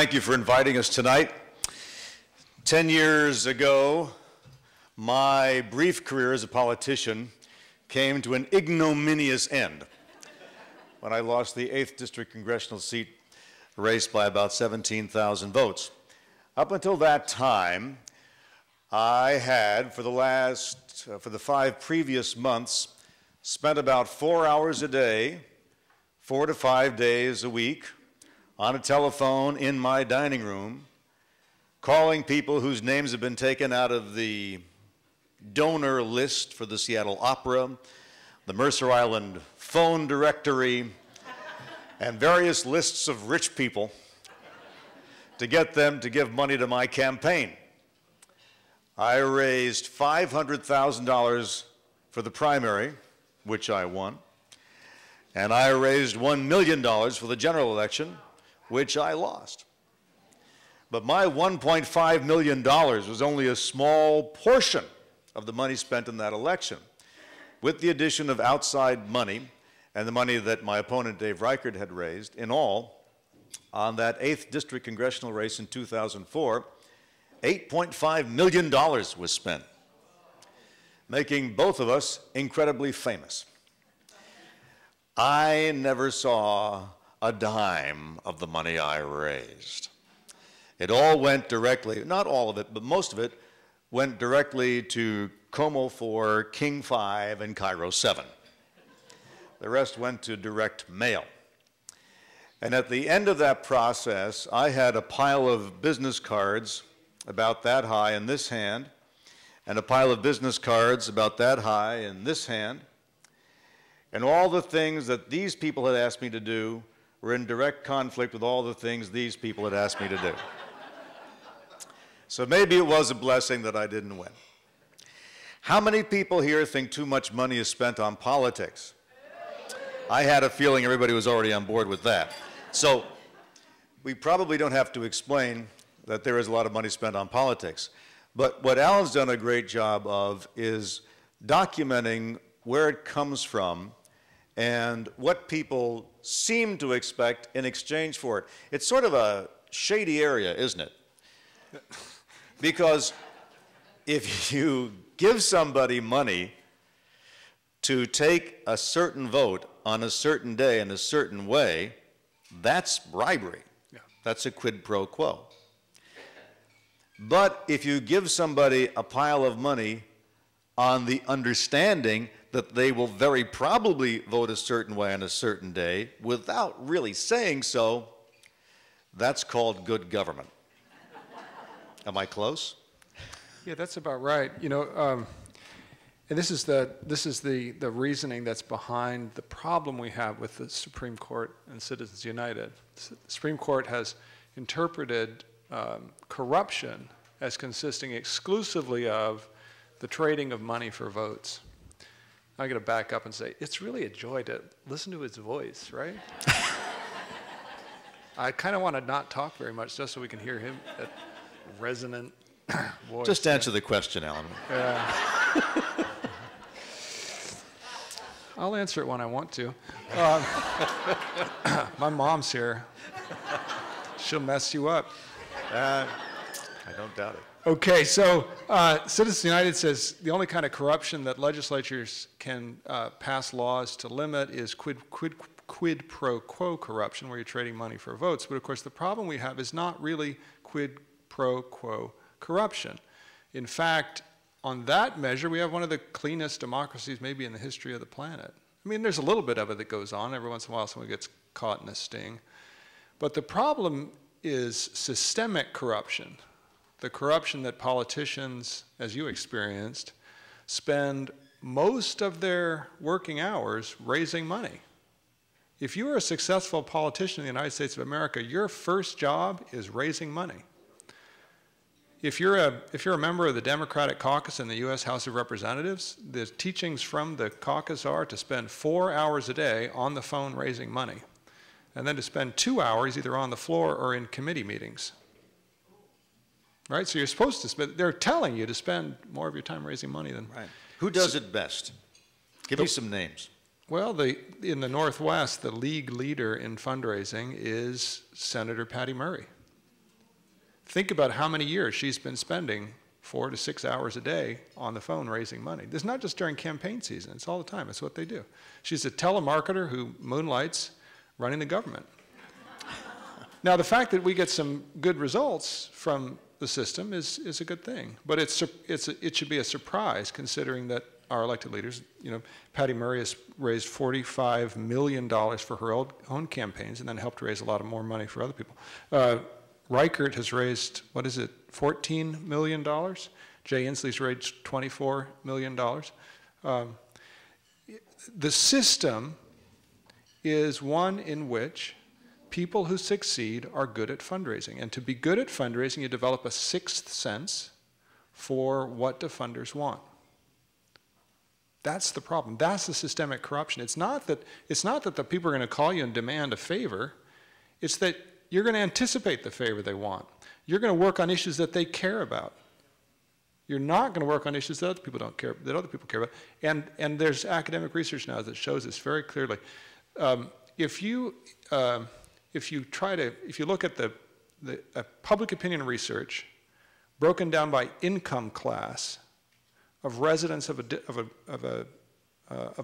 thank you for inviting us tonight. 10 years ago, my brief career as a politician came to an ignominious end when I lost the 8th District Congressional seat race by about 17,000 votes. Up until that time, I had, for the 5 previous months, spent about 4 hours a day, 4 to 5 days a week, on a telephone in my dining room, calling people whose names have been taken out of the donor list for the Seattle Opera, the Mercer Island phone directory, and various lists of rich people to get them to give money to my campaign. I raised $500,000 for the primary, which I won, and I raised $1 million for the general election, which I lost. But my $1.5 million was only a small portion of the money spent in that election. With the addition of outside money and the money that my opponent Dave Reichert had raised, in all, on that 8th District Congressional race in 2004, $8.5 million was spent, making both of us incredibly famous. I never saw a dime of the money I raised. It all went directly, not all of it, but most of it went directly to Como 4, King 5, and KIRO 7. The rest went to direct mail. And at the end of that process, I had a pile of business cards about that high in this hand, and a pile of business cards about that high in this hand, and all the things that these people had asked me to do were in direct conflict with all the things these people had asked me to do. So maybe it was a blessing that I didn't win. How many people here think too much money is spent on politics? I had a feeling everybody was already on board with that. So we probably don't have to explain that there is a lot of money spent on politics. But what Alan's done a great job of is documenting where it comes from and what people seem to expect in exchange for it. It's sort of a shady area, isn't it? Because if you give somebody money to take a certain vote on a certain day in a certain way, that's bribery. Yeah. That's a quid pro quo. But if you give somebody a pile of money on the understanding that they will very probably vote a certain way on a certain day without really saying so, that's called good government. Am I close? Yeah, that's about right. You know, and this is the reasoning that's behind the problem we have with the Supreme Court and Citizens United. The Supreme Court has interpreted corruption as consisting exclusively of the trading of money for votes. I'm going to back up and say, it's really a joy to listen to his voice, right? I kind of want to not talk very much just so we can hear him, that resonant voice. Just answer the question, Alan. I'll answer it when I want to. My mom's here. She'll mess you up. I don't doubt it. Okay, so Citizens United says the only kind of corruption that legislatures can pass laws to limit is quid pro quo corruption, where you're trading money for votes. But of course, the problem we have is not really quid pro quo corruption. In fact, on that measure, we have one of the cleanest democracies maybe in the history of the planet. I mean, there's a little bit of it that goes on. Every once in a while, someone gets caught in a sting. But the problem is systemic corruption. The corruption that politicians, as you experienced, spend most of their working hours raising money. If you are a successful politician in the United States of America, your first job is raising money. If you're a member of the Democratic caucus in the U.S. House of Representatives, the teachings from the caucus are to spend 4 hours a day on the phone raising money, and then to spend 2 hours either on the floor or in committee meetings. Right? So you're supposed to spend, they're telling you to spend more of your time raising money than... Right. Who does it best? Give me some names. Well, in the Northwest, the league leader in fundraising is Senator Patty Murray. think about how many years she's been spending 4 to 6 hours a day on the phone raising money. This is not just during campaign season. It's all the time. It's what they do. She's a telemarketer who moonlights running the government. Now, the fact that we get some good results from the system is a good thing. But it should be a surprise considering that our elected leaders, you know, Patty Murray has raised $45 million for her own campaigns and then helped raise a lot of more money for other people. Reichert has raised, what is it, $14 million? Jay Inslee's raised $24 million. The system is one in which people who succeed are good at fundraising. And to be good at fundraising, you develop a sixth sense for what do funders want. That's the problem. That's the systemic corruption. It's not that the people are going to call you and demand a favor. It's that you're going to anticipate the favor they want. You're going to work on issues that they care about. You're not going to work on issues that other people don't care, that other people care about. And there's academic research now that shows this very clearly. If you look at the public opinion research broken down by income class of residents of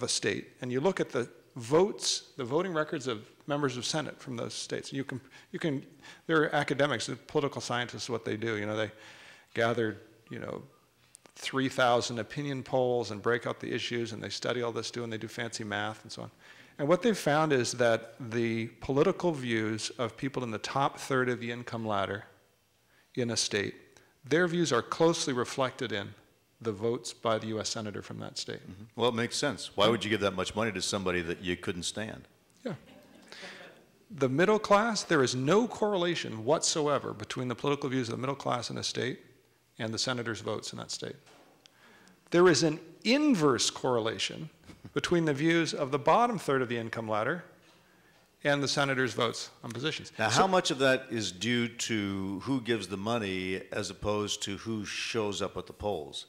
a state, and you look at the votes, the voting records of members of Senate from those states, they're academics, they're political scientists, what they do. You know, they gathered, 3,000 opinion polls and break out the issues, and they study all this too, and they do fancy math and so on. And what they've found is that the political views of people in the top third of the income ladder in a state, their views are closely reflected in the votes by the U.S. Senator from that state. Mm-hmm. Well, it makes sense. Why would you give that much money to somebody that you couldn't stand? Yeah. The middle class, there is no correlation whatsoever between the political views of the middle class in a state and the senator's votes in that state. There is an inverse correlation between the views of the bottom third of the income ladder and the senator's votes on positions. Now, how much of that is due to who gives the money as opposed to who shows up at the polls?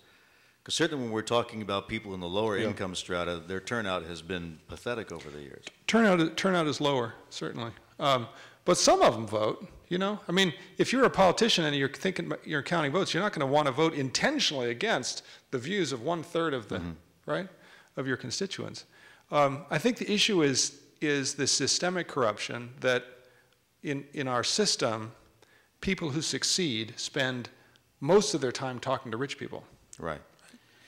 Because certainly when we're talking about people in the lower income strata, their turnout has been pathetic over the years. Turnout is lower, certainly. But some of them vote, you know? I mean, if you're a politician and you're counting votes, you're not going to want to vote intentionally against the views of 1/3 of the, right, of your constituents. I think the issue is the systemic corruption that in our system, people who succeed spend most of their time talking to rich people. Right.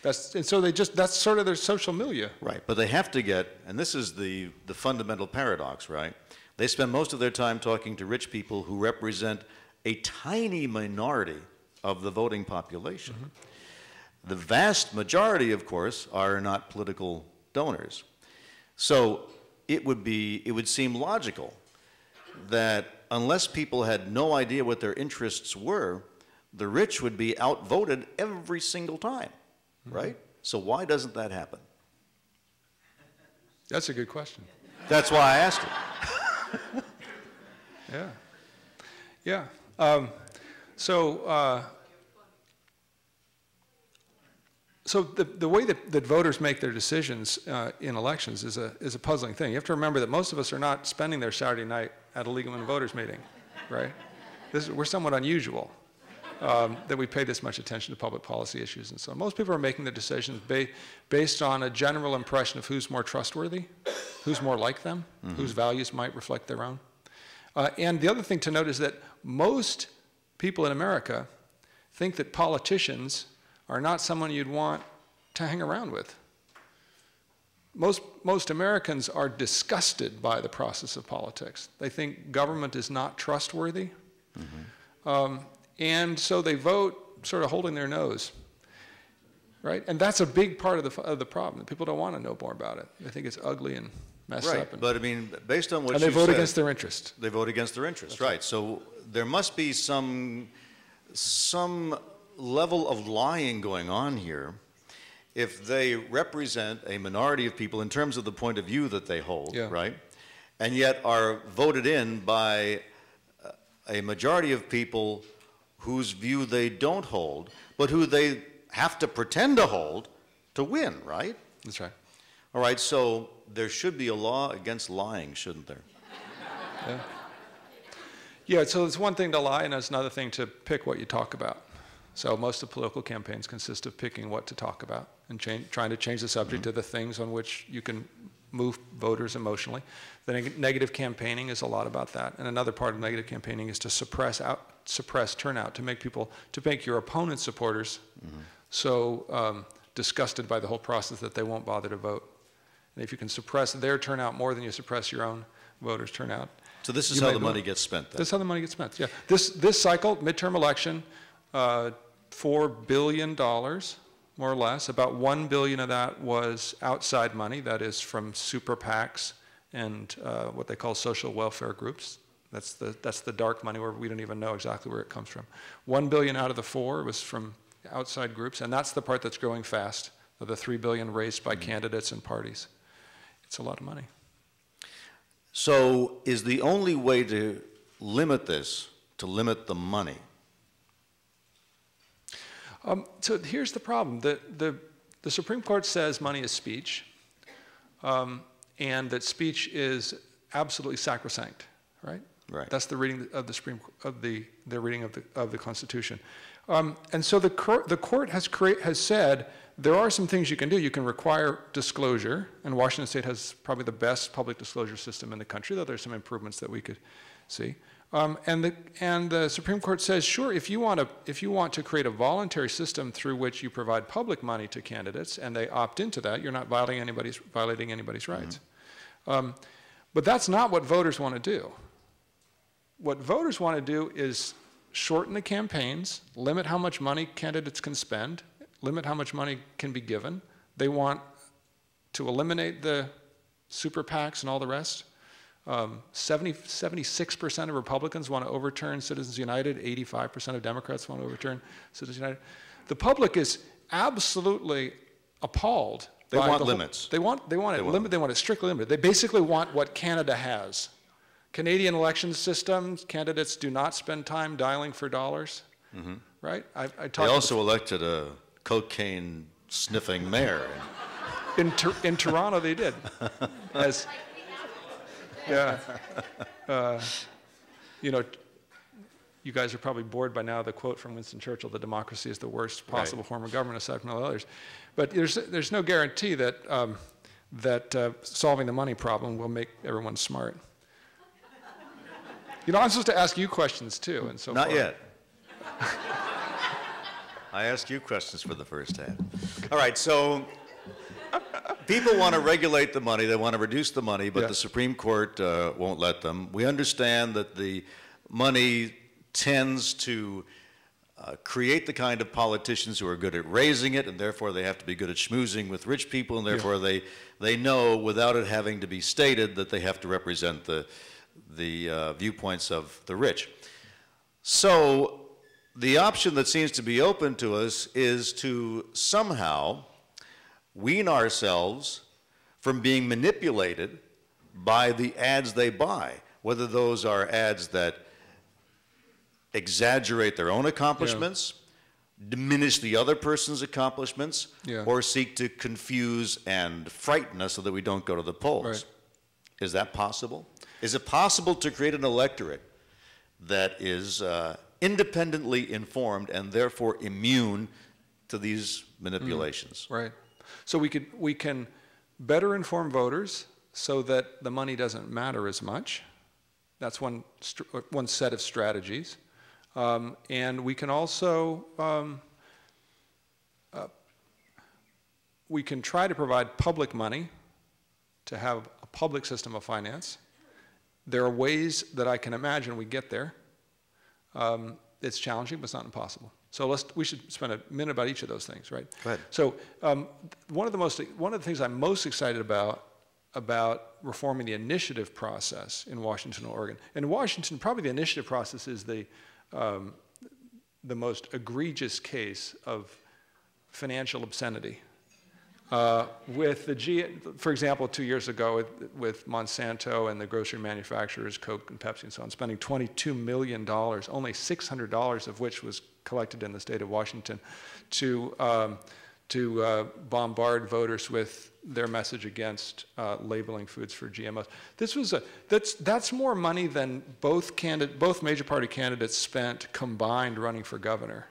And so that's sort of their social milieu. Right, but they have to get, and this is the fundamental paradox, right? They spend most of their time talking to rich people who represent a tiny minority of the voting population. Mm-hmm. The vast majority, of course, are not political donors. So it would seem logical that unless people had no idea what their interests were, the rich would be outvoted every single time. Right? So why doesn't that happen? That's a good question. That's why I asked it. Yeah. So the way that voters make their decisions in elections is a puzzling thing. You have to remember that most of us are not spending their Saturday night at a League of Women Voters meeting, right? We're somewhat unusual. That we pay this much attention to public policy issues and so on. Most people are making their decisions based on a general impression of who's more trustworthy, who's more like them, whose values might reflect their own. And the other thing to note is that most people in America think that politicians are not someone you'd want to hang around with. Most Americans are disgusted by the process of politics. They think government is not trustworthy. And so they vote sort of holding their nose, right? And that's a big part of the problem. People don't want to know more about it. They think it's ugly and messed up. Right, but I mean, based on what you said. And they vote against their interest. They vote against their interest, right. So there must be some level of lying going on here if they represent a minority of people in terms of the point of view that they hold, right? And yet are voted in by a majority of people whose view they don't hold, but who they have to pretend to hold to win, right? That's right. All right, so there should be a law against lying, shouldn't there? Yeah, so it's one thing to lie, and it's another thing to pick what you talk about. So most of political campaigns consist of picking what to talk about and trying to change the subject to the things on which you can move voters emotionally. The negative campaigning is a lot about that. And another part of negative campaigning is to suppress turnout, to make your opponent's supporters so disgusted by the whole process that they won't bother to vote. And if you can suppress their turnout more than you suppress your own voters' turnout. So this is how the money gets spent then? This is how the money gets spent, yeah. This cycle, midterm election, $4 billion, more or less. About $1 billion of that was outside money, that is from super PACs and what they call social welfare groups. That's the dark money where we don't even know exactly where it comes from. $1 billion out of the 4 was from outside groups, and that's the part that's growing fast, of the $3 billion raised by candidates and parties. It's a lot of money. So is the only way to limit this, to limit the money? So here's the problem. The Supreme Court says money is speech, and that speech is absolutely sacrosanct, right? Right. That's the reading of the their reading of the Constitution. And so the court has said there are some things you can do. You can require disclosure, and Washington State has probably the best public disclosure system in the country, though there's some improvements that we could see. And the Supreme Court says, sure, if you want to create a voluntary system through which you provide public money to candidates and they opt into that, you're not violating anybody's rights. But that's not what voters want to do. What voters want to do is shorten the campaigns, limit how much money candidates can spend, limit how much money can be given. They want to eliminate the super PACs and all the rest. 76% of Republicans want to overturn Citizens United. 85% of Democrats want to overturn Citizens United. The public is absolutely appalled. They want limits. They want it strictly limited. They basically want what Canada has. Canadian election systems, candidates do not spend time dialing for dollars, right? They also elected a cocaine-sniffing mayor. In Toronto, they did. You know, you guys are probably bored by now the quote from Winston Churchill, "The democracy is the worst possible form of government aside from all others." But there's no guarantee that solving the money problem will make everyone smart. You know, I'm supposed to ask you questions too, and so Not far. yet. I ask you questions for the first half. All right, so people want to regulate the money, they want to reduce the money, but the Supreme Court won't let them. We understand that the money tends to create the kind of politicians who are good at raising it, and therefore they have to be good at schmoozing with rich people, and therefore they know, without it having to be stated, that they have to represent the viewpoints of the rich. So the option that seems to be open to us is to somehow wean ourselves from being manipulated by the ads they buy, whether those are ads that exaggerate their own accomplishments, diminish the other person's accomplishments, or seek to confuse and frighten us so that we don't go to the polls. Right. Is that possible? Is it possible to create an electorate that is independently informed and therefore immune to these manipulations? Right. So we can better inform voters so that the money doesn't matter as much. That's one set of strategies. And we can also we can try to provide public money to have a public system of finance. There are ways that I can imagine we get there. It's challenging, but it's not impossible. So we should spend a minute about each of those things, right? Go ahead. So one of the things I'm most excited about reforming the initiative process in Washington and Oregon. In Washington, probably the initiative process is the most egregious case of financial obscenity. For example, 2 years ago with Monsanto and the grocery manufacturers, Coke and Pepsi and so on, spending $22 million, only $600 of which was collected in the state of Washington, to bombard voters with their message against labeling foods for GMOs. That's more money than both major party candidates spent combined running for governor.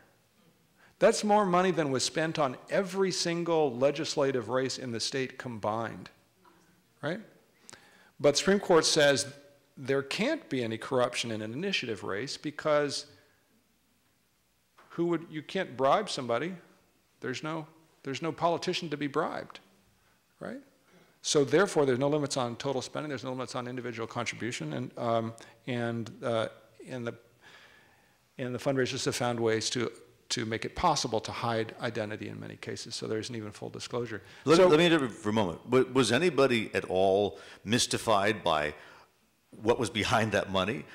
That's more money than was spent on every single legislative race in the state combined, right? But the Supreme Court says there can't be any corruption in an initiative race because you can't bribe somebody. There's no politician to be bribed, right? So therefore, there's no limits on total spending. There's no limits on individual contribution, and the fundraisers have found ways to make it possible to hide identity in many cases, so there isn't even full disclosure. Let me interrupt for a moment. Was anybody at all mystified by what was behind that money?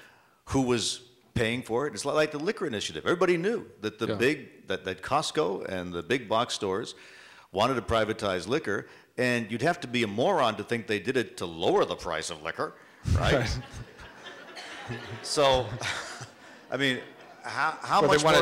Who was paying for it? It's like the liquor initiative. Everybody knew that that Costco and the big box stores wanted to privatize liquor, and you'd have to be a moron to think they did it to lower the price of liquor, right? So, I mean, how much more?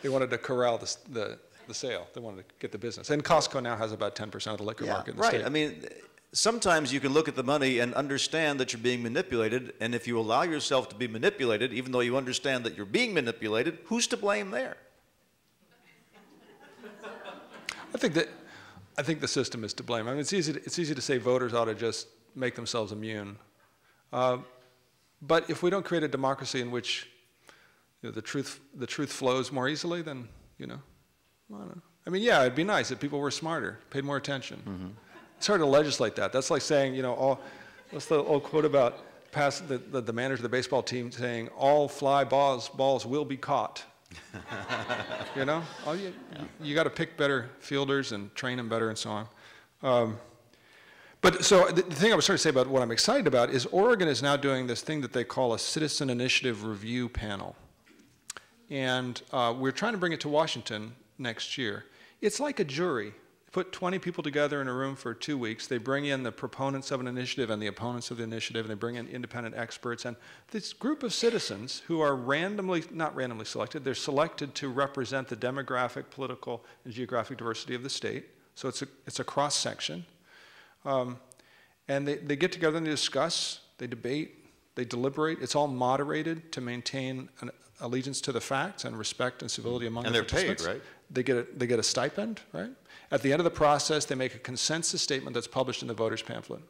They wanted to corral the sale. They wanted to get the business. And Costco now has about 10% of the liquor market in the state. I mean, sometimes you can look at the money and understand that you're being manipulated, and if you allow yourself to be manipulated, even though you understand that you're being manipulated, who's to blame there? I think the system is to blame. I mean, it's easy to say voters ought to just make themselves immune. But if we don't create a democracy in which the truth flows more easily, then, I don't know. I mean, yeah, it'd be nice if people were smarter, paid more attention. Mm-hmm. It's hard to legislate that. That's like saying, what's the old quote about the manager of the baseball team saying, all fly balls will be caught. You got to pick better fielders and train them better and so on. But so the thing I was trying to say about what I'm excited about is Oregon is now doing this thing that they call a citizen initiative review panel. And we're trying to bring it to Washington next year. It's like a jury. Put 20 people together in a room for 2 weeks. They bring in the proponents of an initiative and the opponents of the initiative, and they bring in independent experts. And this group of citizens who are not randomly selected, they're selected to represent the demographic, political, and geographic diversity of the state. So it's a cross-section. And they get together and they discuss, they debate, they deliberate. It's all moderated to maintain an allegiance to the facts and respect and civility among the participants. And they're paid, right? They get a stipend, right? At the end of the process, they make a consensus statement that's published in the voters' pamphlet.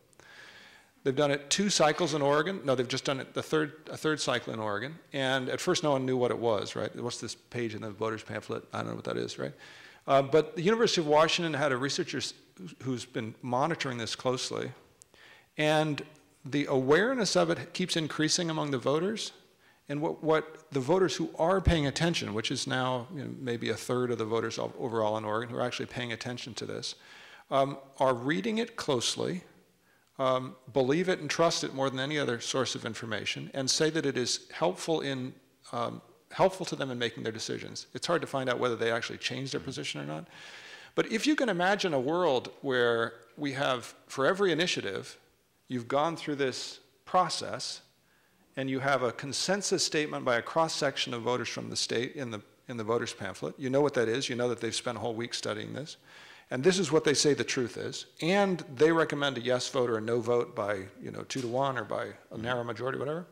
They've done it 2 cycles in Oregon. No, they've just done it a third cycle in Oregon. And at first, no one knew what it was, right? What's this page in the voters' pamphlet? I don't know what that is, right? But the University of Washington had a researcher who's been monitoring this closely. And the awareness of it keeps increasing among the voters. And what the voters who are paying attention, which is now maybe a third of the voters overall in Oregon who are actually paying attention to this, are reading it closely, believe it and trust it more than any other source of information, and say that it is helpful to them in making their decisions. It's hard to find out whether they actually change their position or not. But if you can imagine a world where we have, for every initiative, you've gone through this process, and you have a consensus statement by a cross-section of voters from the state in the voters' pamphlet. You know what that is. You know that they've spent a whole week studying this. And this is what they say the truth is. And they recommend a yes vote or a no vote by 2 to 1 or by a narrow majority, whatever.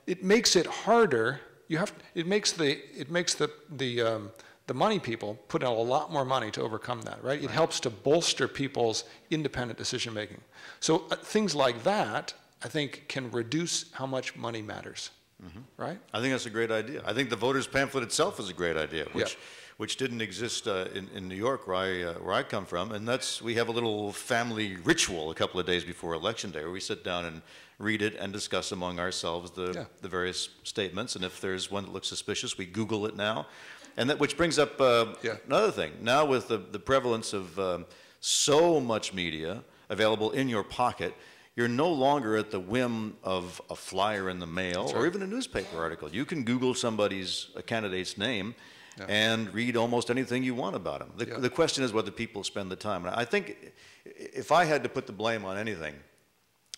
It makes it harder. It makes the money people put out a lot more money to overcome that, right? It helps to bolster people's independent decision making. So things like that, I think, can reduce how much money matters, right? I think that's a great idea. I think the voters' pamphlet itself is a great idea, which didn't exist in New York, where I come from. And we have a little family ritual a couple of days before Election Day, where we sit down and read it and discuss among ourselves the various statements. And if there's one that looks suspicious, we Google it now. And which brings up another thing. Now with the prevalence of so much media available in your pocket, you're no longer at the whim of a flyer in the mail or even a newspaper article. You can Google a candidate's name and read almost anything you want about him. The question is whether people spend the time. And I think if I had to put the blame on anything,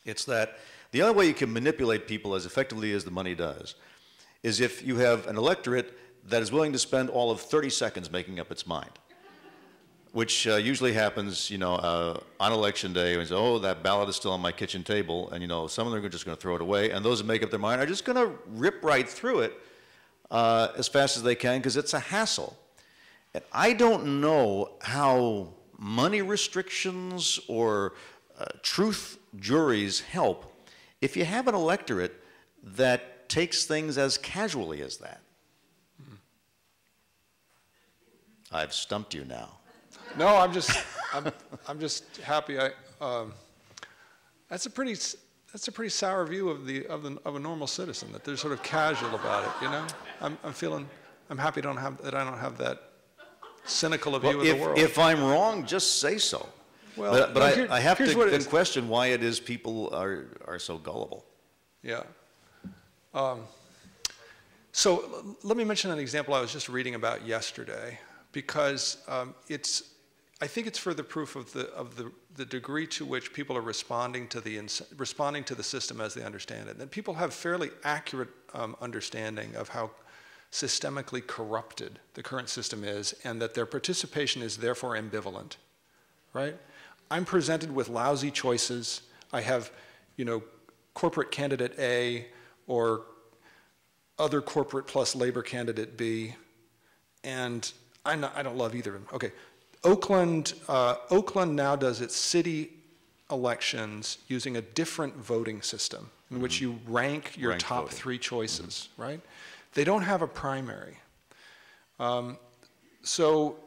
it's that the only way you can manipulate people as effectively as the money does is if you have an electorate that is willing to spend all of 30 seconds making up its mind. which usually happens, on election day. And say, oh, that ballot is still on my kitchen table, and some of them are just going to throw it away, and those that make up their mind are just going to rip right through it as fast as they can because it's a hassle. And I don't know how money restrictions or truth juries help if you have an electorate that takes things as casually as that. I've stumped you now. No, I'm just happy. That's a pretty sour view of a normal citizen, that they're sort of casual about it. I'm happy that I don't have that cynical a view of the world. If I'm wrong, just say so. Well, but I have to then question why it is people are so gullible. Yeah. So let me mention an example I was just reading about yesterday, because I think it's further proof of the degree to which people are responding to the system as they understand it. And people have fairly accurate understanding of how systemically corrupted the current system is, and that their participation is therefore ambivalent, right? I'm presented with lousy choices. I have, corporate candidate A or other corporate plus labor candidate B, and I don't love either of them. Okay, Oakland now does its city elections using a different voting system in which you rank your top voting. 3 choices, right? They don't have a primary. So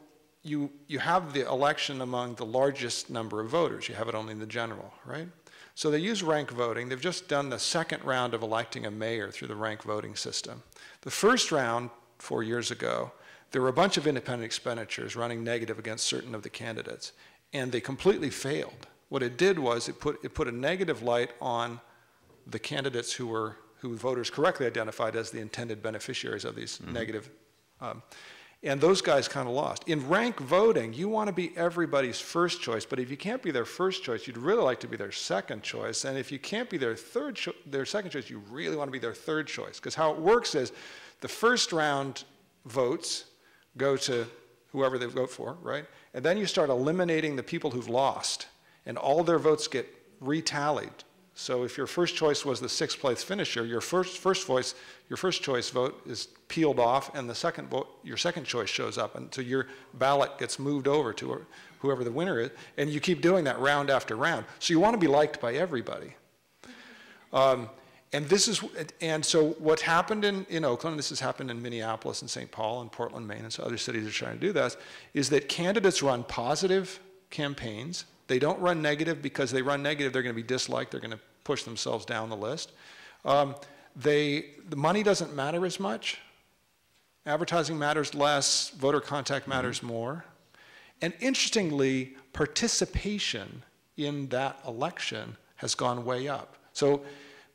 you have the election among the largest number of voters. You have it only in the general, right? So they use rank voting. They've just done the second round of electing a mayor through the rank voting system. The first round, 4 years ago, there were a bunch of independent expenditures running negative against certain of the candidates, and they completely failed. What it did was it put a negative light on the candidates who voters correctly identified as the intended beneficiaries of these negative, and those guys kind of lost. In rank voting, you want to be everybody's first choice, but if you can't be their first choice, you'd really like to be their second choice, and if you can't be their second choice, you really want to be their third choice, because how it works is the first round votes go to whoever they vote for, right? And then you start eliminating the people who've lost, and all their votes get retallied. So if your first choice was the 6th place finisher, your first choice vote is peeled off, and your second choice shows up, and so your ballot gets moved over to whoever the winner is, and you keep doing that round after round. So you want to be liked by everybody. And so what happened in Oakland, and this has happened in Minneapolis and St. Paul and Portland, Maine, and so other cities are trying to do this, is that candidates run positive campaigns. They don't run negative, because they run negative, they're going to be disliked, they're going to push themselves down the list. The money doesn't matter as much. Advertising matters less, voter contact matters more. And interestingly, participation in that election has gone way up. So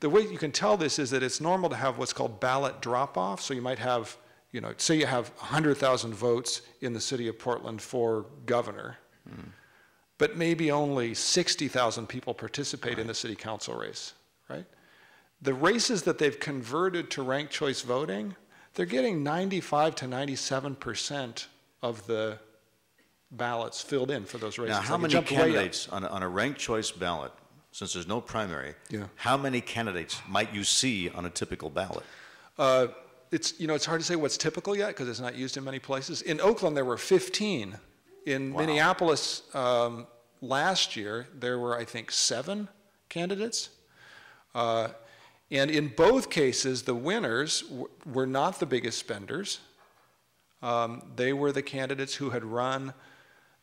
the way you can tell this is that it's normal to have what's called ballot drop-off. So you might have, say you have 100,000 votes in the city of Portland for governor, but maybe only 60,000 people participate in the city council race, right? The races that they've converted to ranked choice voting, they're getting 95 to 97% of the ballots filled in for those races. Now, how many candidates on a ranked choice ballot, since there's no primary, how many candidates might you see on a typical ballot? It's hard to say what's typical yet, because it's not used in many places. In Oakland, there were 15. In Minneapolis last year, there were, I think, 7 candidates. And in both cases, the winners were not the biggest spenders. They were the candidates who had run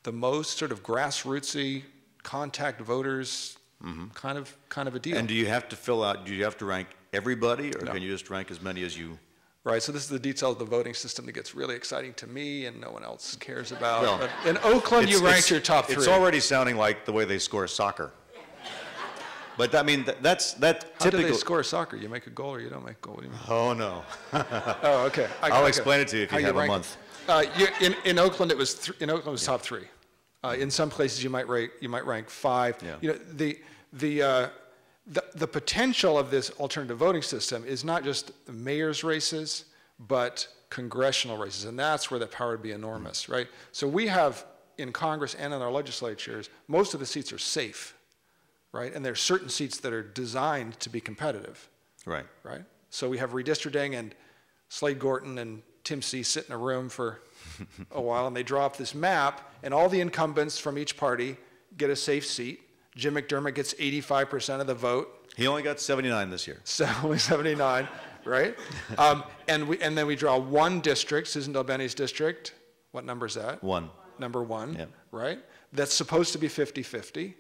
the most sort of grassrootsy contact voters kind of a deal. And do you have to rank everybody, or can you just rank as many as you? Right, so this is the detail of the voting system that gets really exciting to me and no one else cares about. Well, but in Oakland, you ranked your top 3. It's already sounding like the way they score soccer. But I mean, that's typical. How do they score soccer? You make a goal or you don't make a goal? What do you mean? Oh, no. Oh, okay. I'll explain it to you if you have a month. In Oakland, it was top 3. In some places, you might rank 5. Yeah. The potential of this alternative voting system is not just the mayor's races, but congressional races, and that's where the power would be enormous, right? So we have in Congress and in our legislatures, most of the seats are safe, right? And there's certain seats that are designed to be competitive. Right. Right? So we have redistricting, and Slade Gorton and Tim C sit in a room for a while, and they draw up this map, and all the incumbents from each party get a safe seat. Jim McDermott gets 85% of the vote. He only got 79 this year. So only 79, right? And then we draw one district, Susan Delbenny's district. What number is that? 1. Number 1, Yep. right? That's supposed to be 50-50.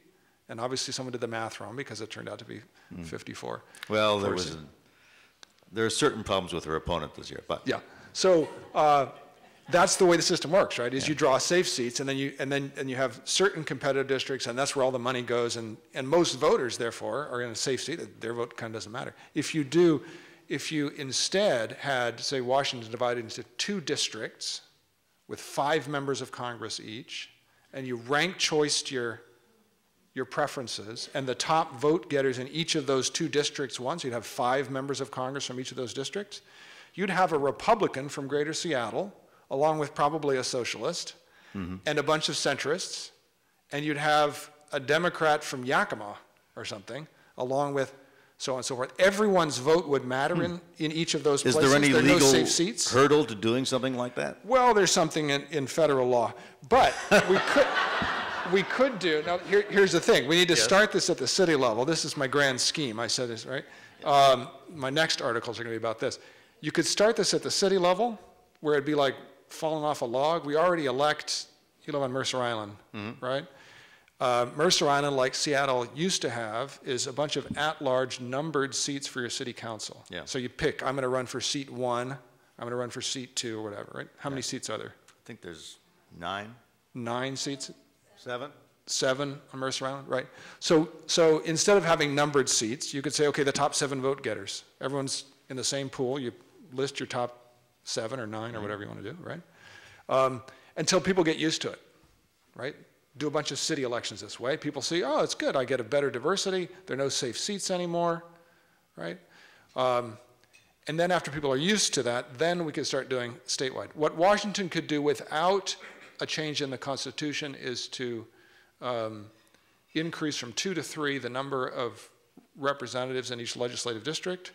And obviously someone did the math wrong because it turned out to be 54. Well, there are certain problems with her opponent this year, but yeah. So that's the way the system works, right? Is you draw safe seats, and then you have certain competitive districts, and that's where all the money goes. And most voters, therefore, are in a safe seat. Their vote kind of doesn't matter. If you instead had, say, Washington divided into 2 districts with 5 members of Congress each, and you rank choiced your preferences, and the top vote getters in each of those 2 districts won, so you'd have 5 members of Congress from each of those districts, you'd have a Republican from Greater Seattle, along with probably a socialist, and a bunch of centrists, and you'd have a Democrat from Yakima or something, along with so on and so forth. Everyone's vote would matter in each of those places. Is there any are legal no safe seats. hurdle to doing something like that? Well, there's something in federal law, but we could do, now here's the thing, we need to start this at the city level. This is my grand scheme, I said this, right? My next articles are gonna be about this. You could start this at the city level, where it'd be like falling off a log. We already elect, you live on Mercer Island, right? Mercer Island, like Seattle used to have, is a bunch of at-large numbered seats for your city council. Yeah. So you pick, I'm gonna run for seat 1, I'm gonna run for seat 2, or whatever, right? How many seats are there? I think there's 9. 9 seats? 7? 7 on Mercer Island, right? So instead of having numbered seats, you could say, okay, the top 7 vote getters. Everyone's in the same pool. You list your top 7 or 9 or whatever you want to do, right? Until people get used to it, right? Do a bunch of city elections this way. People see, oh, it's good. I get a better diversity. There are no safe seats anymore, right? And then after people are used to that, then we can start doing statewide. What Washington could do without a change in the Constitution is to increase from 2 to 3 the number of representatives in each legislative district,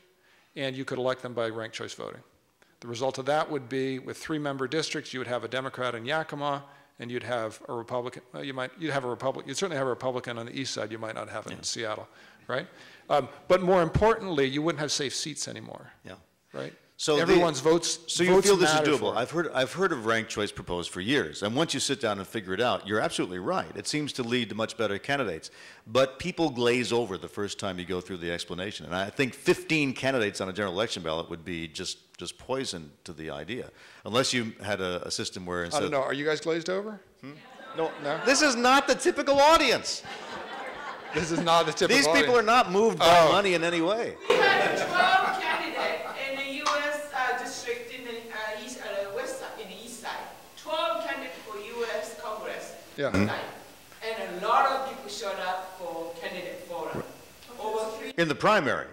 and you could elect them by ranked choice voting. The result of that would be, with 3-member districts, you would have a Democrat in Yakima, and you'd have a Republican. Well, you'd certainly have a Republican on the east side. You might not have it in Seattle, right? But more importantly, you wouldn't have safe seats anymore, right? So everyone's votes. So you feel this is doable? For I've heard of ranked choice proposed for years, and once you sit down and figure it out, you're absolutely right. It seems to lead to much better candidates, but people glaze over the first time you go through the explanation, and I think 15 candidates on a general election ballot would be just poison to the idea, unless you had a system where instead. I don't know. Are you guys glazed over? No. This is not the typical audience. This is not the typical. These people are not moved by money in any way. We had 12 candidates in the U.S. district in the west side, in the east side. 12 candidates for U.S. Congress. Yeah. And a lot of people showed up for candidate forum. Over 3. In the primary.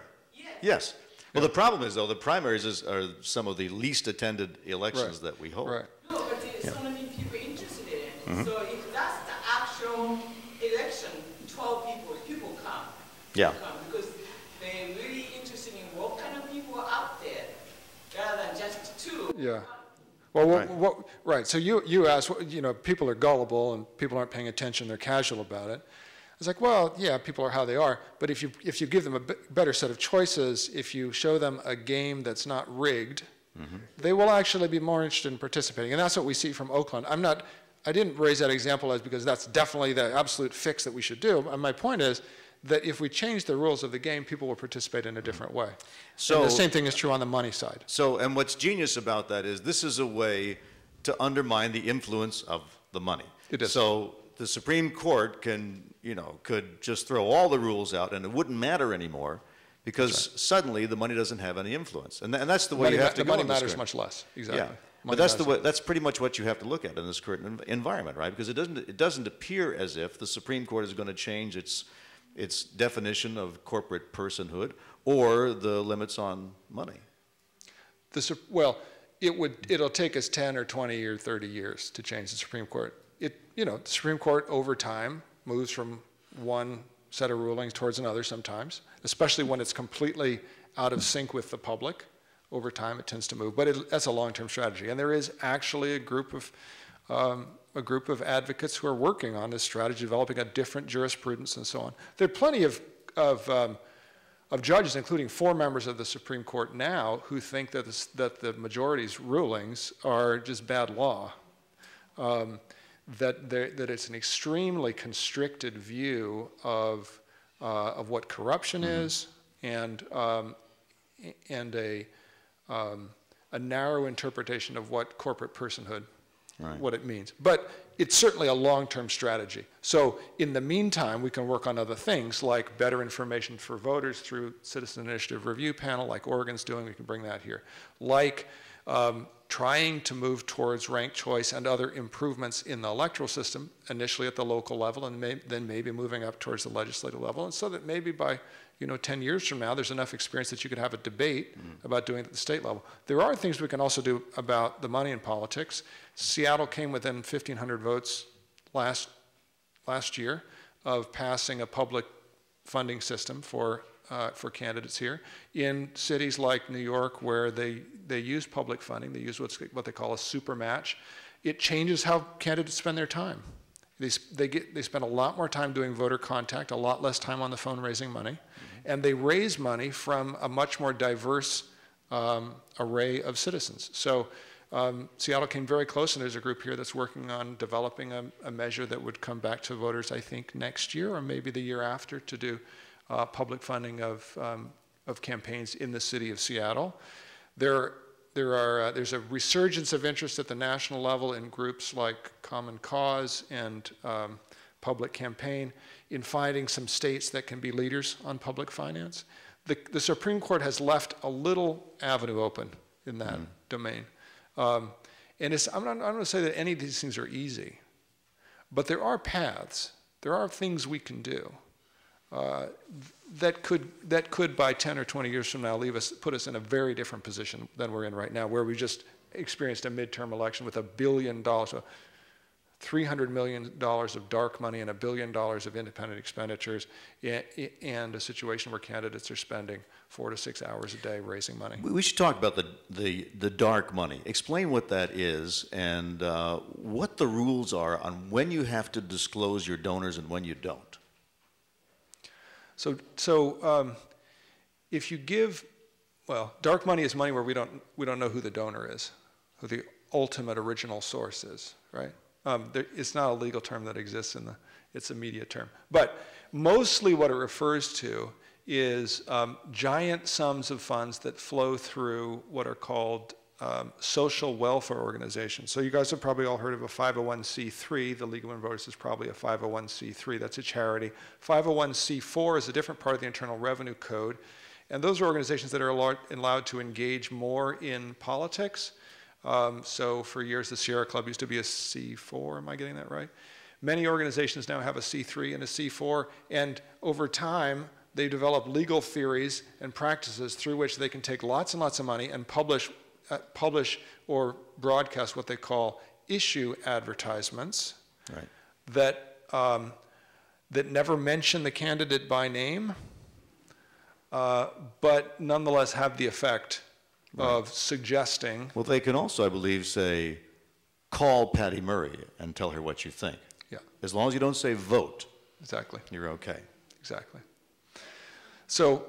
Yes. Well, the problem is, though, the primaries are some of the least attended elections that we hold. Right. No, but there's so many people interested in it. So if that's the actual election, 12 people come. Yeah. Because they're really interested in what kind of people are out there, rather than just 2. Yeah. Well, right. So you asked, people are gullible and people aren't paying attention. They're casual about it. It's like, well, yeah, people are how they are. But if you give them a better set of choices, if you show them a game that's not rigged, they will actually be more interested in participating. And that's what we see from Oakland. I didn't raise that example because that's definitely the absolute fix that we should do. And my point is that if we change the rules of the game, people will participate in a different way. So and the same thing is true on the money side. So, and what's genius about that is this is a way to undermine the influence of the money. It is. So the Supreme Court could just throw all the rules out and it wouldn't matter anymore because suddenly the money doesn't have any influence. And that's the way you have to go. The money matters much less. Exactly. Yeah. But that's pretty much what you have to look at in this current environment, right? Because it doesn't appear as if the Supreme Court is going to change its definition of corporate personhood or the limits on money. Well, it'll take us 10 or 20 or 30 years to change the Supreme Court the Supreme Court over time moves from one set of rulings towards another sometimes, especially when it's completely out of sync with the public. Over time, it tends to move, but that's a long-term strategy. And there is actually a group of advocates who are working on this strategy, developing a different jurisprudence and so on. There are plenty of judges, including 4 members of the Supreme Court now, who think that the majority's rulings are just bad law. That it's an extremely constricted view of what corruption is, and a narrow interpretation of what corporate personhood, what it means. But it's certainly a long-term strategy. So in the meantime, we can work on other things like better information for voters through Citizen Initiative Review Panel, like Oregon's doing. We can bring that here. Like trying to move towards ranked choice and other improvements in the electoral system, initially at the local level, and then maybe moving up towards the legislative level, and so that maybe by 10 years from now, there's enough experience that you could have a debate about doing it at the state level. There are things we can also do about the money in politics. Seattle came within 1,500 votes last year of passing a public funding system for candidates here. In cities like New York, where they use public funding, they use what they call a super match, it changes how candidates spend their time. They spend a lot more time doing voter contact, a lot less time on the phone raising money, and they raise money from a much more diverse array of citizens. So Seattle came very close, and there's a group here that's working on developing a measure that would come back to voters, I think, next year or maybe the year after, to do public funding of campaigns in the city of Seattle. There's a resurgence of interest at the national level in groups like Common Cause and Public Campaign in finding some states that can be leaders on public finance. The Supreme Court has left a little avenue open in that domain. And I'm not going to say that any of these things are easy, but there are paths. There are things we can do that could by 10 or 20 years from now put us in a very different position than we're in right now, where we just experienced a midterm election with $1 billion, so $300 million of dark money and $1 billion of independent expenditures, and a situation where candidates are spending 4 to 6 hours a day raising money. We should talk about the dark money. Explain what that is and what the rules are on when you have to disclose your donors and when you don't. So if you give, dark money is money where we don't know who the donor is, who the ultimate original source is, right? It's not a legal term that exists it's a media term. But mostly what it refers to is giant sums of funds that flow through what are called social welfare organizations. So you guys have probably all heard of a 501c3. The League of Women Voters is probably a 501c3. That's a charity. 501c4 is a different part of the Internal Revenue Code. And those are organizations that are allowed to engage more in politics. So for years, the Sierra Club used to be a C4. Am I getting that right? Many organizations now have a C3 and a C4. And over time, they develop legal theories and practices through which they can take lots and lots of money and publish or broadcast what they call issue advertisements, right, that never mention the candidate by name, but nonetheless have the effect of suggesting. Well, they can also, I believe, say, call Patty Murray and tell her what you think. Yeah. As long as you don't say vote. Exactly. You're okay. Exactly. So,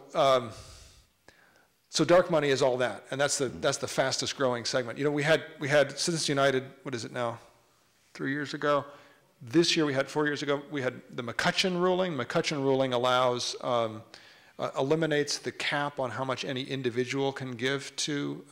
so dark money is all that, and that's the fastest growing segment. We had Citizens United. What is it now? 3 years ago. This year 4 years ago, we had the McCutcheon ruling. McCutcheon ruling allows eliminates the cap on how much any individual can give to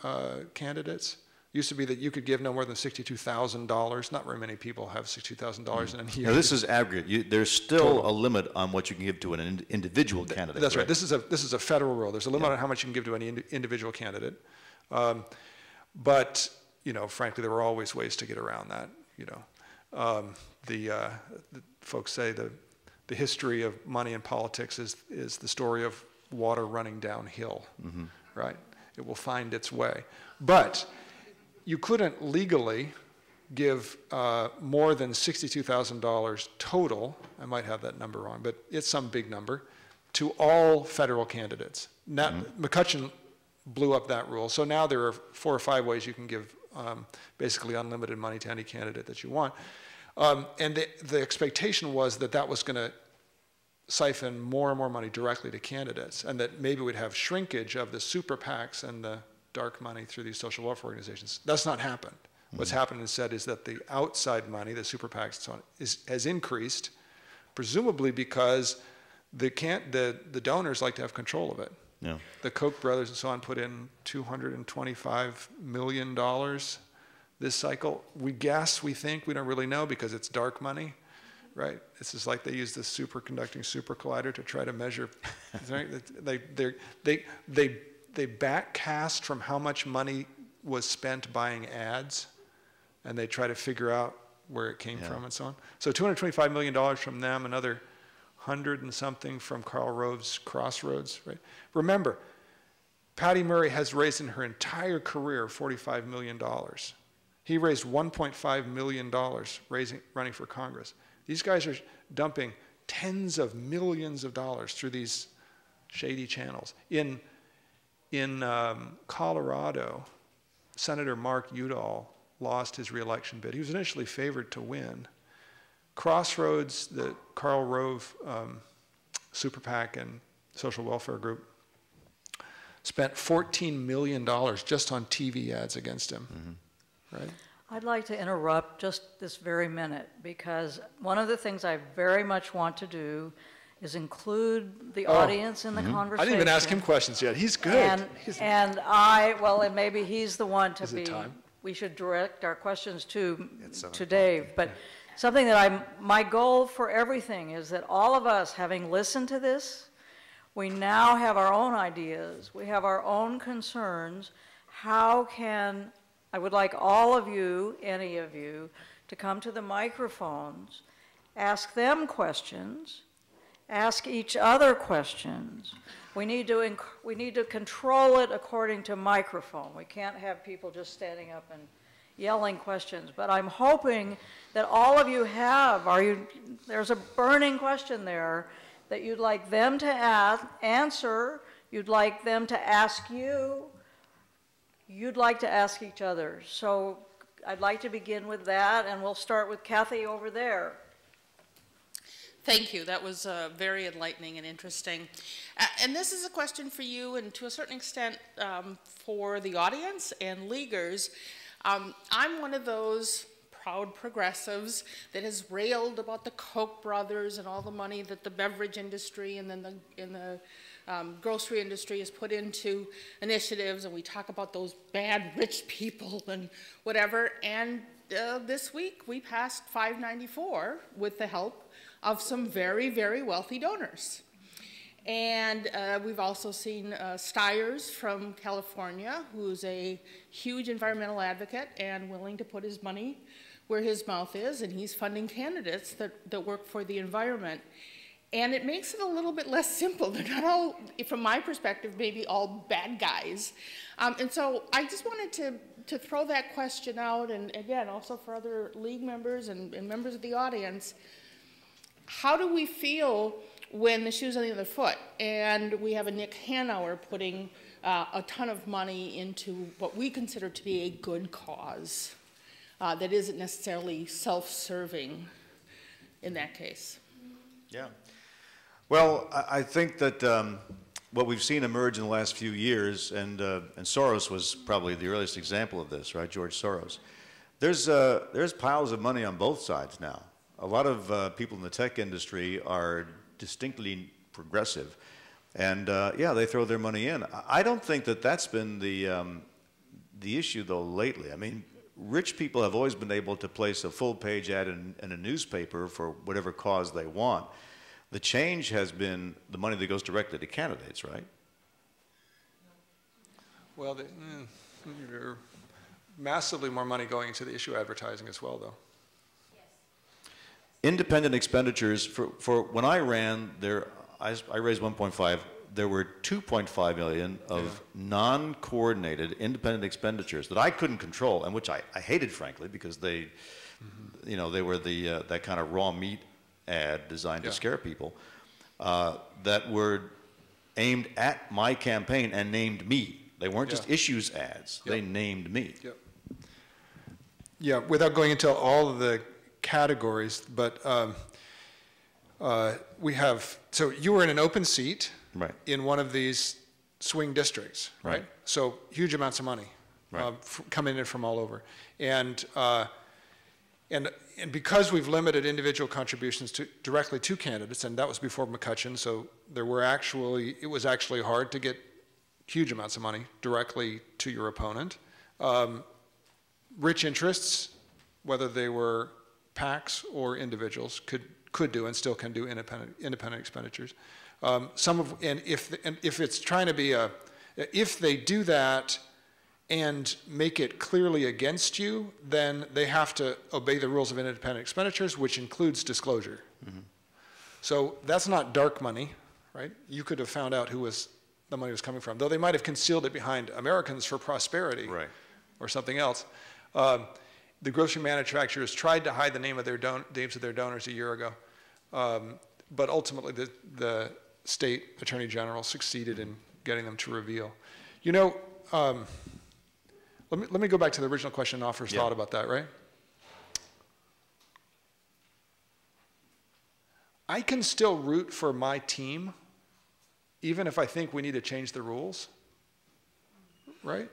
candidates. It used to be that you could give no more than $62,000. Not very many people have $62,000 in a year. Now this is aggregate. There's still a limit on what you can give to an individual candidate. That's right. This is a federal rule. There's a limit on how much you can give to any individual candidate. But frankly, there were always ways to get around that. The folks say the history of money in politics is the story of water running downhill, right? It will find its way. But you couldn't legally give more than $62,000 total, I might have that number wrong, but it's some big number, to all federal candidates. Now, McCutcheon blew up that rule, so now there are 4 or 5 ways you can give basically unlimited money to any candidate that you want. And the expectation was that that was going to siphon more and more money directly to candidates, and that maybe we'd have shrinkage of the super PACs and the dark money through these social welfare organizations. That's not happened. What's happened instead is that the outside money, the super PACs and so on, has increased, presumably because the donors like to have control of it. Yeah. The Koch brothers and so on put in $225 million this cycle. We guess, we think, we don't really know because it's dark money, right? This is like they use the superconducting super collider to try to measure. They backcast from how much money was spent buying ads, and they try to figure out where it came from and so on. So $225 million from them, another 100 and something from Karl Rove's Crossroads, right? Remember, Patty Murray has raised in her entire career $45 million. He raised $1.5 million running for Congress. These guys are dumping tens of millions of dollars through these shady channels. In Colorado, Senator Mark Udall lost his reelection bid. He was initially favored to win. Crossroads, the Karl Rove super PAC and social welfare group, spent $14 million just on TV ads against him, right? I'd like to interrupt just this very minute, because one of the things I very much want to do is include the audience in the conversation. I didn't even ask him questions yet. He's good. And maybe he's the one to be, time? we should direct our questions to Dave. But something that my goal for everything is that all of us, having listened to this, we now have our own ideas. We have our own concerns. I would like all of you, any of you, to come to the microphones, ask them questions, ask each other questions. We need to control it according to microphone. We can't have people just standing up and yelling questions. But I'm hoping that all of you have, there's a burning question there that you'd like them to answer, you'd like them to ask you, you'd like to ask each other. So I'd like to begin with that, and we'll start with Kathy over there. Thank you. That was very enlightening and interesting. And this is a question for you, and to a certain extent for the audience and leaguers. I'm one of those proud progressives that has railed about the Koch brothers and all the money that the beverage industry and then the grocery industry has put into initiatives, and we talk about those bad rich people and whatever. And this week we passed 594 with the help of some very, very wealthy donors. And we've also seen Stiers from California, who's a huge environmental advocate and willing to put his money where his mouth is, and he's funding candidates that work for the environment. And it makes it a little bit less simple. They're not all, from my perspective, maybe all bad guys. And so I just wanted to throw that question out, and again, also for other league members and members of the audience. How do we feel when the shoe's on the other foot and we have a Nick Hanauer putting a ton of money into what we consider to be a good cause that isn't necessarily self-serving in that case? Yeah. Well, I think that what we've seen emerge in the last few years, and Soros was probably the earliest example of this, right? George Soros. There's piles of money on both sides now. A lot of people in the tech industry are distinctly progressive, and yeah, they throw their money in. I don't think that that's been the issue though lately. I mean, rich people have always been able to place a full-page ad in a newspaper for whatever cause they want. The change has been the money that goes directly to candidates, right? Well, there's massively more money going into the issue advertising as well, though. Yes. Independent expenditures, for when I ran, I raised $1.5 there were 2.5 million of non-coordinated independent expenditures that I couldn't control, and which I hated, frankly, because they, you know, they were the that kind of raw meat ad designed to scare people, that were aimed at my campaign and named me. They weren't just issues ads. They named me. Yeah, without going into all of the categories, but we have, so you were in an open seat in one of these swing districts, right? So huge amounts of money coming in from all over. And because we've limited individual contributions directly to candidates, and that was before McCutcheon, so there were it was actually hard to get huge amounts of money directly to your opponent. Rich interests, whether they were PACs or individuals, could do and still can do independent expenditures. And if it's trying to be if they do that and make it clearly against you, then they have to obey the rules of independent expenditures, which includes disclosure. So that's not dark money, right? You could have found out who the money was coming from, though they might have concealed it behind Americans for Prosperity or something else. The grocery manufacturers tried to hide the names of their donors a year ago, but ultimately the state attorney general succeeded in getting them to reveal. You know, let me go back to the original question and offer thought about that, right? I can still root for my team, even if I think we need to change the rules, right?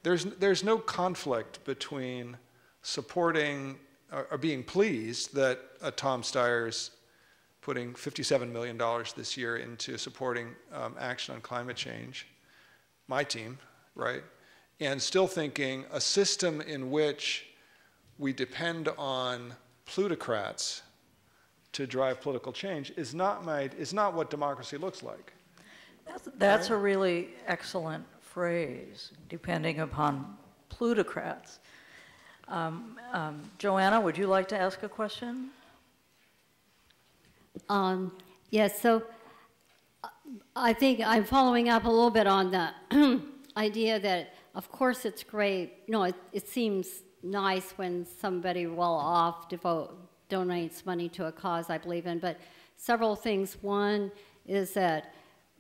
There's no conflict between supporting or being pleased that Tom Steyer's putting $57 million this year into supporting action on climate change, my team, right? And still thinking a system in which we depend on plutocrats to drive political change is not what democracy looks like. That's a really excellent phrase, depending upon plutocrats. Joanna, would you like to ask a question? Yes, so I think I'm following up a little bit on the idea that, of course, it's great. You know, it seems nice when somebody well-off donates money to a cause I believe in, but several things. One is that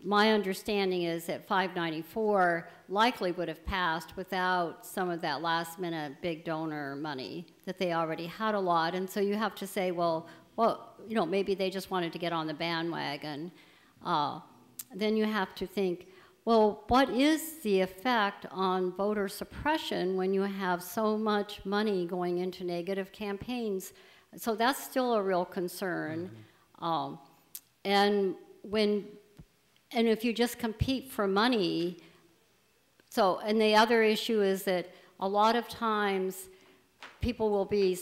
my understanding is that 594 likely would have passed without some of that last-minute big donor money, that they already had a lot. And so you have to say, well, you know, maybe they just wanted to get on the bandwagon. Then you have to think, well, what is the effect on voter suppression when you have so much money going into negative campaigns? So that's still a real concern. And if you just compete for money, and the other issue is that a lot of times people will be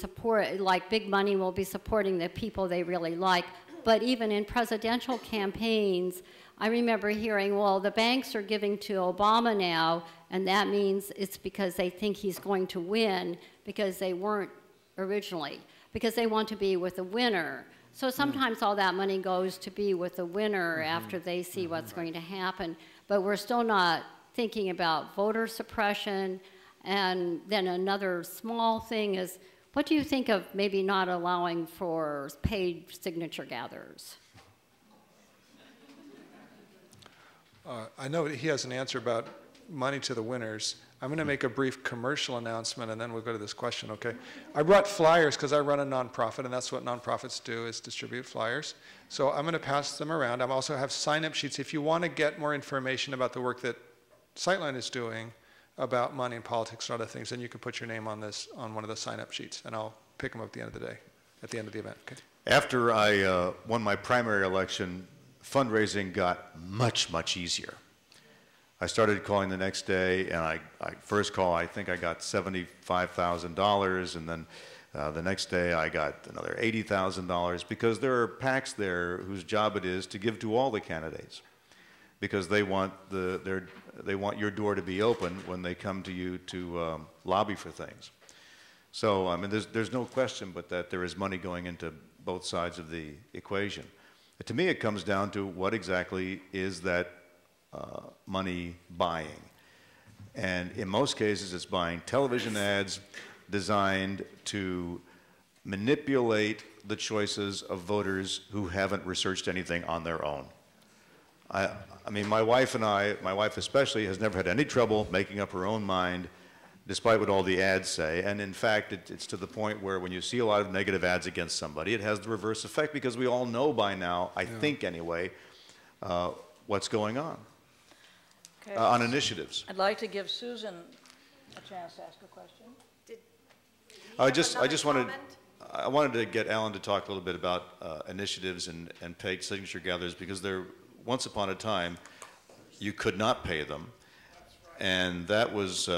like big money will be supporting the people they really like, but even in presidential campaigns, I remember hearing, well, the banks are giving to Obama now, and that means it's because they think he's going to win, because they weren't originally, because they want to be with the winner. So sometimes all that money goes to be with the winner after they see what's going to happen. But we're still not thinking about voter suppression. And then another small thing is, what do you think of maybe not allowing for paid signature gatherers? I know he has an answer about money to the winners. I'm going to make a brief commercial announcement, and then we'll go to this question, okay? I brought flyers because I run a nonprofit, and that's what nonprofits do, is distribute flyers. So I'm going to pass them around. I also have sign-up sheets. If you want to get more information about the work that Sightline is doing about money and politics and other things, then you can put your name on one of the sign-up sheets, and I'll pick them up at the end of the day, at the end of the event, okay? After I won my primary election, fundraising got much, much easier. I started calling the next day, and I first call, I think I got $75,000, and then the next day I got another $80,000, because there are PACs there whose job it is to give to all the candidates, because they want they want your door to be open when they come to you to lobby for things. So I mean, there's no question but that there is money going into both sides of the equation. To me, it comes down to what exactly is that money buying. And in most cases, it's buying television ads designed to manipulate the choices of voters who haven't researched anything on their own. I mean, my wife and I, my wife especially, has never had any trouble making up her own mind despite what all the ads say. And in fact, it's to the point where when you see a lot of negative ads against somebody, it has the reverse effect because we all know by now, I think anyway, what's going on initiatives. I'd like to give Susan a chance to ask a question. I wanted to get Alan to talk a little bit about initiatives and paid signature gatherers, because once upon a time, you could not pay them, and that was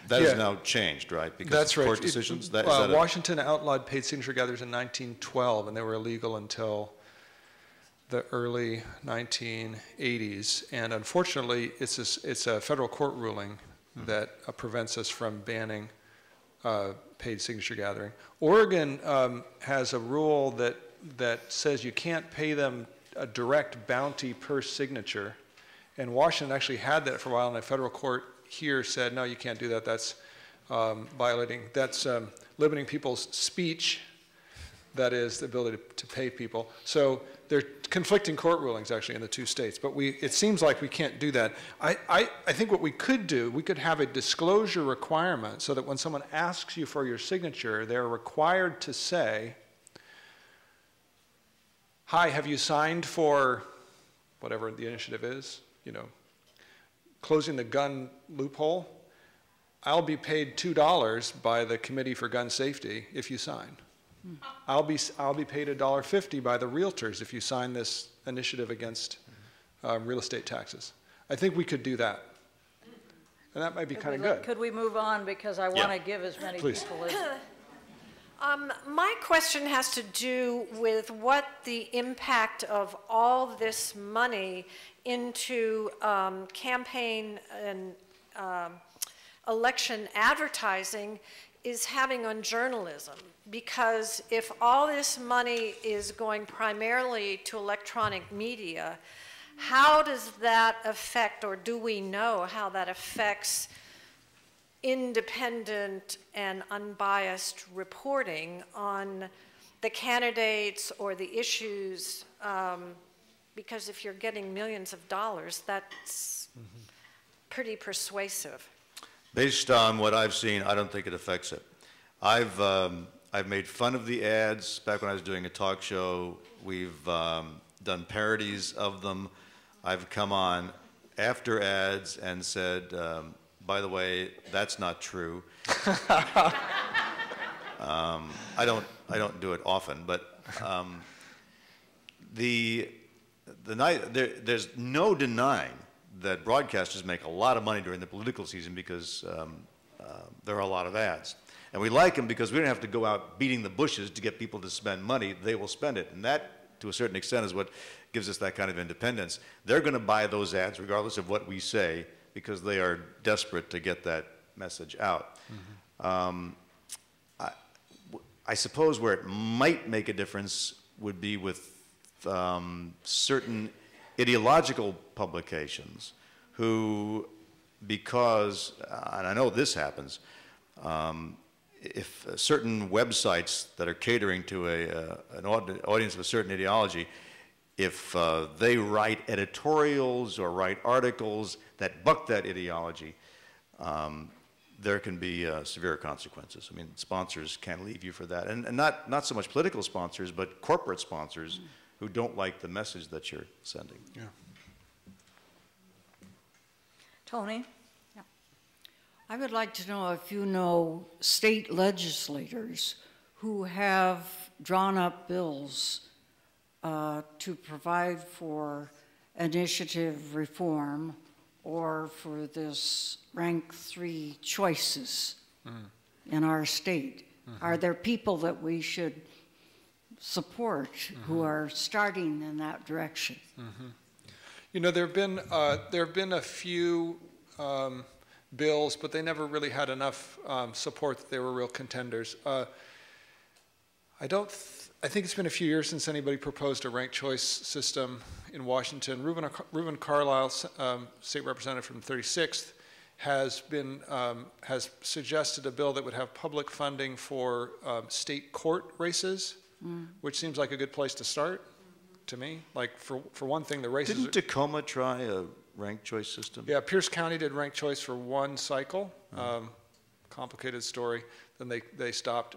that has now changed, right? Because that's right. Court decisions. Washington outlawed paid signature gatherers in 1912, and they were illegal until the early 1980s. And unfortunately, it's a federal court ruling that prevents us from banning paid signature gathering. Oregon has a rule that says you can't pay them a direct bounty per signature, and Washington actually had that for a while, and the federal court here said, no, you can't do that. That's limiting people's speech, that is, the ability to pay people. So there are conflicting court rulings actually in the two states, but it seems like we can't do that. I think what we could do, we could have a disclosure requirement so that when someone asks you for your signature, they're required to say, hi, have you signed for whatever the initiative is, closing the gun loophole? I'll be paid $2 by the Committee for Gun Safety if you sign. I'll be paid $1.50 by the realtors if you sign this initiative against real estate taxes. I think we could do that. And that might be kind of good. Could we move on, because I want to give as many people as... My question has to do with what the impact of all this money into campaign and election advertising is having on journalism. Because if all this money is going primarily to electronic media, how does that affect, or do we know how that affects independent and unbiased reporting on the candidates or the issues? Because if you're getting millions of dollars, that's pretty persuasive. Based on what I've seen, I don't think it affects it. I've made fun of the ads back when I was doing a talk show. We've done parodies of them. I've come on after ads and said, by the way, that's not true. I don't do it often, but there's no denying that broadcasters make a lot of money during the political season because there are a lot of ads. And we like them because we don't have to go out beating the bushes to get people to spend money. They will spend it. And that, to a certain extent, is what gives us that kind of independence. They're going to buy those ads regardless of what we say because they are desperate to get that message out. I suppose where it might make a difference would be with certain ideological publications who, because, and I know this happens, if certain websites that are catering to an audience of a certain ideology, if they write editorials or write articles that buck that ideology, there can be severe consequences. I mean, sponsors can't leave you for that. And not so much political sponsors, but corporate sponsors who don't like the message that you're sending. Yeah. Tony? I would like to know if you know state legislators who have drawn up bills to provide for initiative reform or for this rank 3 choices in our state. Are there people that we should support who are starting in that direction? You know, there have been a few bills, but they never really had enough support that they were real contenders. I think it's been a few years since anybody proposed a ranked choice system in Washington. Reuben Carlisle, state representative from 36th, has suggested a bill that would have public funding for state court races, which seems like a good place to start to me. Like for one thing, the races. Didn't Tacoma try a ranked choice system? Yeah, Pierce County did ranked choice for one cycle. Complicated story. Then they stopped.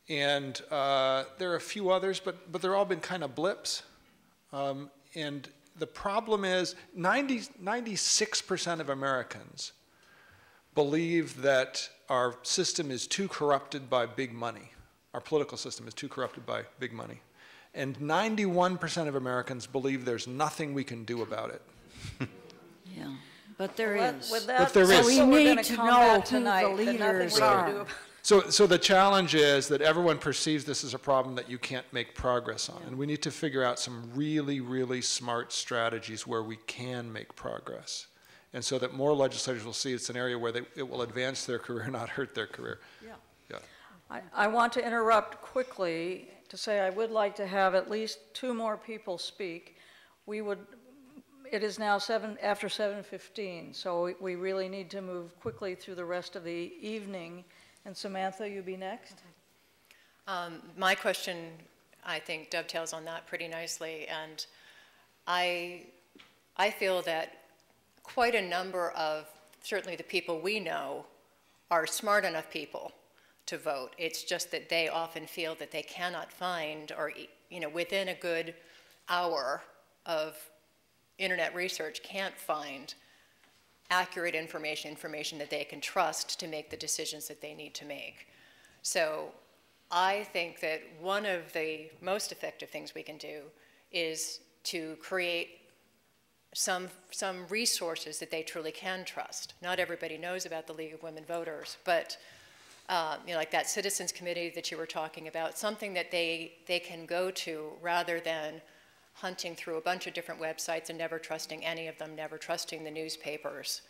And there are a few others, but they're all been kind of blips. And the problem is 96% of Americans believe that our system is too corrupted by big money. Our political system is too corrupted by big money. And 91% of Americans believe there's nothing we can do about it. Yeah, but there is. But there is. So we need to know who the leaders are. So the challenge is that everyone perceives this as a problem that you can't make progress on. And we need to figure out some really, really smart strategies where we can make progress. And so that more legislators will see it's an area where it will advance their career, not hurt their career. Yeah. I want to interrupt quickly to say I would like to have at least 2 more people speak. It is now after 7:15, so we really need to move quickly through the rest of the evening. And Samantha, you be next. My question, I think, dovetails on that pretty nicely. And I feel that quite a number of, certainly the people we know, are smart enough people to vote. It's just that they often feel that they cannot find, or within a good hour of internet research, can't find accurate information that they can trust to make the decisions that they need to make. So I think that one of the most effective things we can do is to create some resources that they truly can trust. Not everybody knows about the League of Women Voters, but like that Citizens Committee that you were talking about, something that they can go to rather than hunting through a bunch of different websites and never trusting any of them, never trusting the newspapers.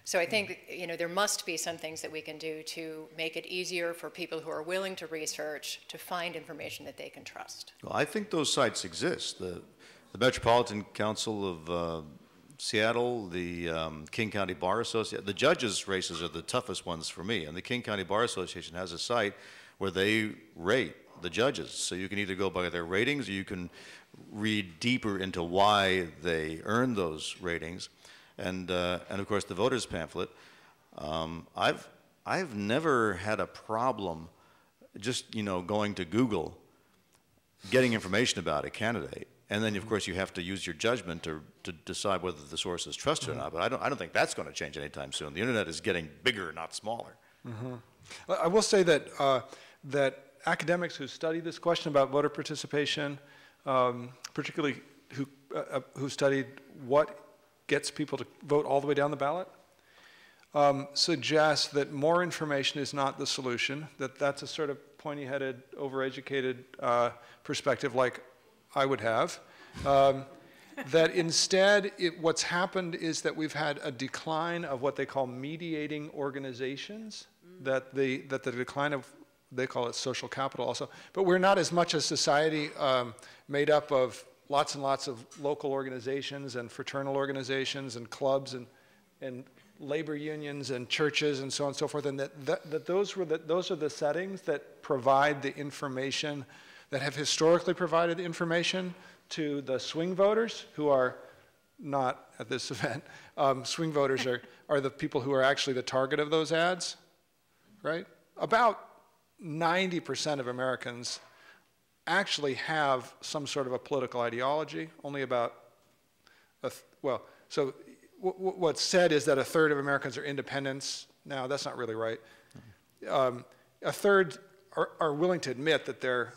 So I think there must be some things that we can do to make it easier for people who are willing to research to find information that they can trust. Well, I think those sites exist. The Metropolitan Council of Seattle, the King County Bar Association, the judges' races are the toughest ones for me, and the King County Bar Association has a site where they rate the judges. So you can either go by their ratings or you can read deeper into why they earn those ratings. And of course the voters pamphlet. I've never had a problem just going to Google, getting information about a candidate, and then of course you have to use your judgment to decide whether the source is trusted or not. But I don't think that's going to change anytime soon. The internet is getting bigger, not smaller. I will say that that academics who study this question about voter participation, particularly who studied what gets people to vote all the way down the ballot, suggests that more information is not the solution, that's a sort of pointy-headed, overeducated perspective like I would have. That instead, what's happened is that we've had a decline of what they call mediating organizations, that the decline of, they call it social capital also, but we're not as much a society made up of lots and lots of local organizations and fraternal organizations and clubs and labor unions and churches and so on and so forth, and that those are the settings that provide the information, that have historically provided the information to the swing voters, who are not at this event. Swing voters are the people who are actually the target of those ads, right? About 90% of Americans actually have some sort of a political ideology. Only about, so what's said is that a third of Americans are independents. Now, that's not really right. A third are willing to admit that they're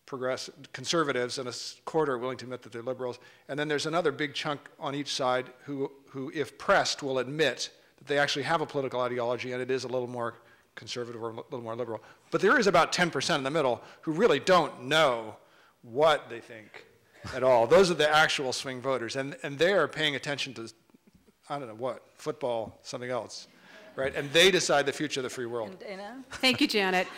progressive conservatives, and a quarter are willing to admit that they're liberals. And then there's another big chunk on each side who if pressed, will admit that they actually have a political ideology and it is a little more conservative or a little more liberal. But there is about 10% in the middle who really don't know what they think at all. Those are the actual swing voters, and they are paying attention to, I don't know what, football, something else. right? And they decide the future of the free world. And Dana? Thank you, Janet.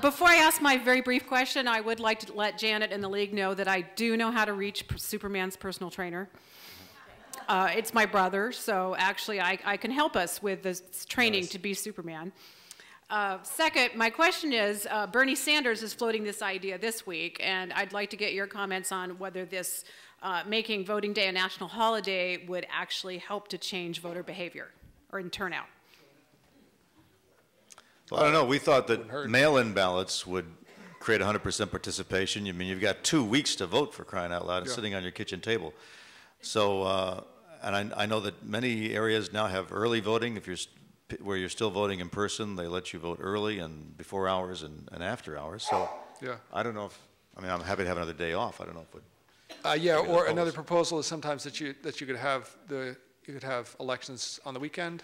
Before I ask my very brief question, I would like to let Janet and the League know that I do know how to reach Superman's personal trainer. It's my brother, so actually I can help us with this training to be Superman. Second, my question is, Bernie Sanders is floating this idea this week, and I'd like to get your comments on whether this making voting day a national holiday would actually help to change voter behavior or in turnout. Well, I don't know. We thought that mail-in ballots would create 100% participation. I mean, you've got 2 weeks to vote, for crying out loud, sitting on your kitchen table. So, and I know that many areas now have early voting. If where you're still voting in person, they let you vote early and before hours and after hours. So, I don't know if, I mean, I'm happy to have another day off. I don't know if it would. Yeah, or another proposal is sometimes that you could have elections on the weekend,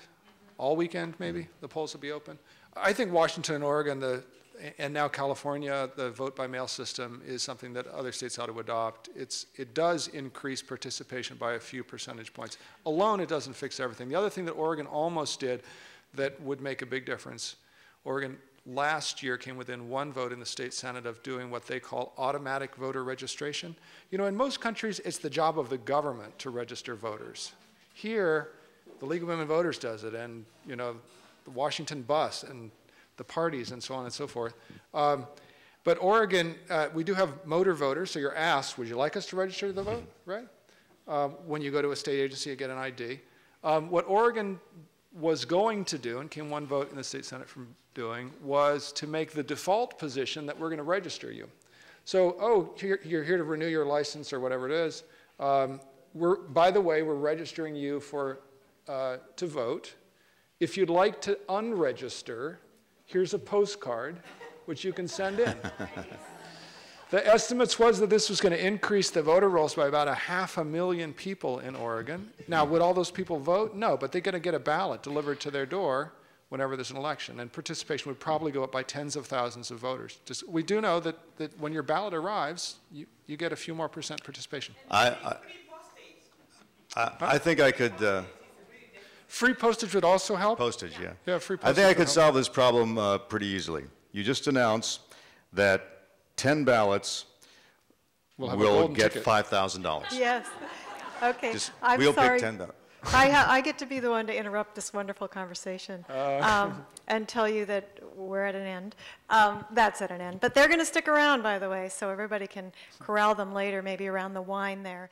all weekend maybe. The polls will be open. I think Washington and Oregon, and now California, the vote-by-mail system is something that other states ought to adopt. It does increase participation by a few percentage points. Alone, it doesn't fix everything. The other thing that Oregon almost did that would make a big difference, Oregon last year came within 1 vote in the state Senate of doing what they call automatic voter registration. You know, in most countries, it's the job of the government to register voters. Here, the League of Women Voters does it, and, you know, the Washington bus and the parties and so on and so forth. But Oregon, we do have motor voters, so you're asked, would you like us to register the vote, right? When you go to a state agency, you get an ID. What Oregon was going to do, and came 1 vote in the state Senate from doing, was to make the default position that we're going to register you. So, you're here to renew your license or whatever it is. By the way, we're registering you to vote. If you'd like to unregister, here's a postcard which you can send in. The estimates was that this was going to increase the voter rolls by about 500,000 people in Oregon. Now, would all those people vote? No, but they're going to get a ballot delivered to their door whenever there's an election, and participation would probably go up by tens of thousands of voters. We do know that when your ballot arrives, you get a few more percent participation. I think I could... Free postage would also help? Postage, yeah. Yeah, free postage. I think I could solve this problem pretty easily. You just announce that 10 ballots will get $5,000. Yes. Okay. We'll pick 10 ballots. I get to be the one to interrupt this wonderful conversation and tell you that we're at an end. That's at an end. But they're going to stick around, by the way, so everybody can corral them later, maybe around the wine there.